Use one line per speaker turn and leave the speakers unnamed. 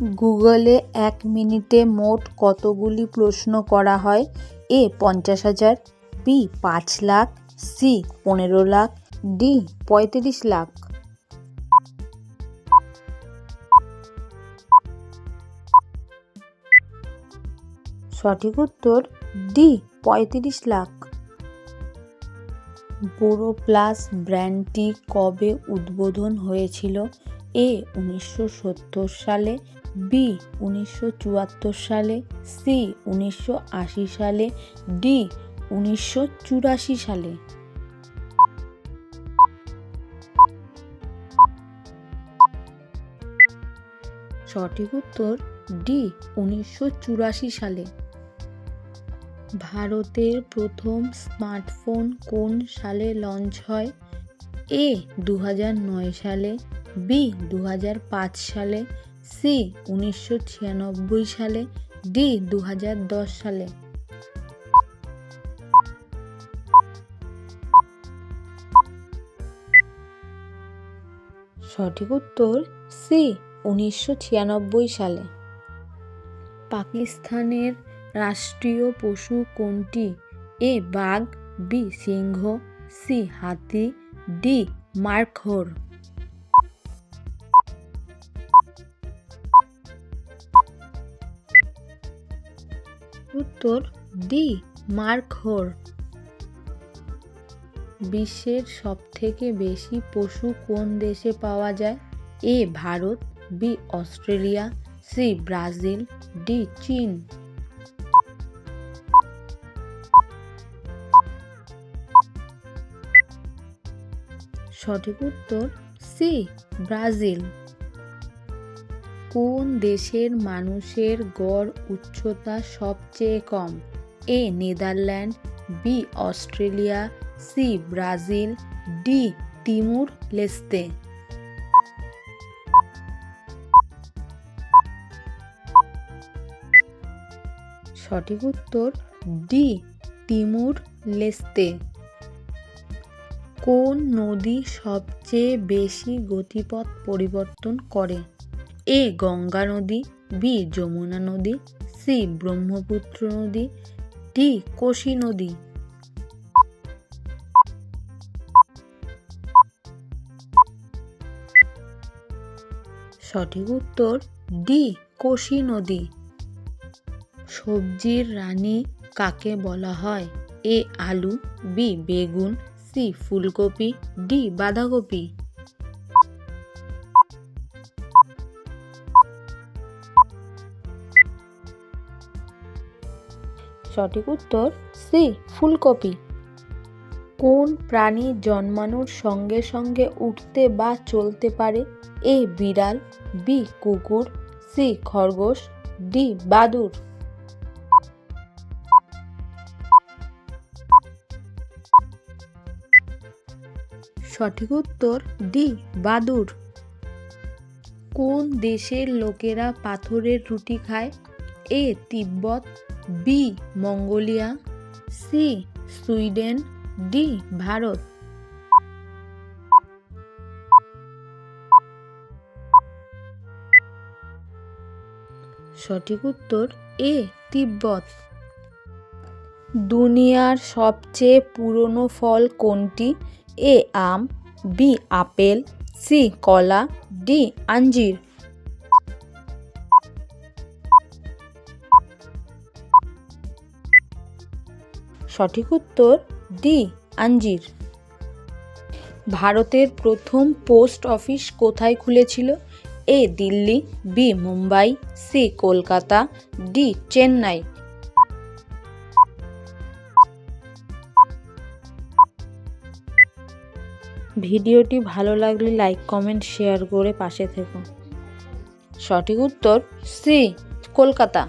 গুগলে ১ মিনিটে মোট কতগুলি প্রশ্ন করা হয়? এ ৫০,০০০, B ৫ lakh, C ১৫ lakh, D ৩৫ lakh. সঠিক উত্তর ডি ৩৫ লাখ। বোরোপ্লাস ব্র্যান্ডটি কবে উদ্বোধন হয়েছিল? এ ১৯৭০ সালে, বি ১৯৭৪ সালে, সি ১৯৮০ সালে, ডি ১৯৮৪ সালে। সঠিক উত্তর ডি ১৯৮৪ সালে। ভারতের প্রথম স্মার্টফোন কোন সালে লঞ্চ হয়? এ ২০০৯ সালে, বি ২০০৫ সালে, সি ১৯৯৬ সালে, ডি ২০১০ সালে। সঠিক উত্তর সি ১৯৯৬ সালে। পাকিস্তানের রাষ্ট্রীয় পশু কোনটি? এ বাঘ, বি সিংহ, সি হাতি, ডি মার্খোর। উত্তর ডি মার্খোর। বিশ্বের সবথেকে বেশি পশু কোন দেশে পাওয়া যায়? A Bharat, B Australia, C Brazil, D চীন। সঠিক উত্তর সি ব্রাজিল। কোন দেশের মানুষের গড় উচ্চতা সবচেয়ে কম? A Netherland, B Australia, C Brazil, D Timor Leste. সঠিক উত্তর ডি তিমুর লেস্তে। কোন নদী সবচেয়ে বেশি গতিপথ পরিবর্তন করে? এ গঙ্গা নদী, বি যমুনা নদী, সি ব্রহ্মপুত্র নদী, ডি কোশি নদী। সঠিক উত্তর ডি কোশি নদী। সবজির রানী কাকে বলা হয়? এ আলু, বি বেগুন, সি ফুলকপি, ডি বাঁধাকপি। সঠিক উত্তর সি ফুলকপি। কোন প্রাণী জন্মানোর সঙ্গে সঙ্গে উঠতে বা চলতে পারে? এ বিড়াল, বি কুকুর, সি খরগোশ, ডি বাদুড়। সঠিক উত্তর ডি বাদুড়। কোন দেশের লোকেরা পাথরের রুটি খায়? এ তিব্বত, B Mongolia, C Sweden, D Bharat. সঠিক উত্তর এ তিব্বত। দুনিয়ার সবচেয়ে পুরনো ফল কোনটি? এ আম, বি আপেল, সি কলা, ডি আঞ্জির। সঠিক উত্তর ডি আঞ্জির। ভারতের প্রথম পোস্ট অফিস কোথায় খুলেছিল? A Delhi, B Mumbai, C Kolkata, D Chennai. ভিডিওটি ভালো লাগলে লাইক, কমেন্ট, শেয়ার করে পাশে থেকো। সঠিক উত্তর সি কলকাতা।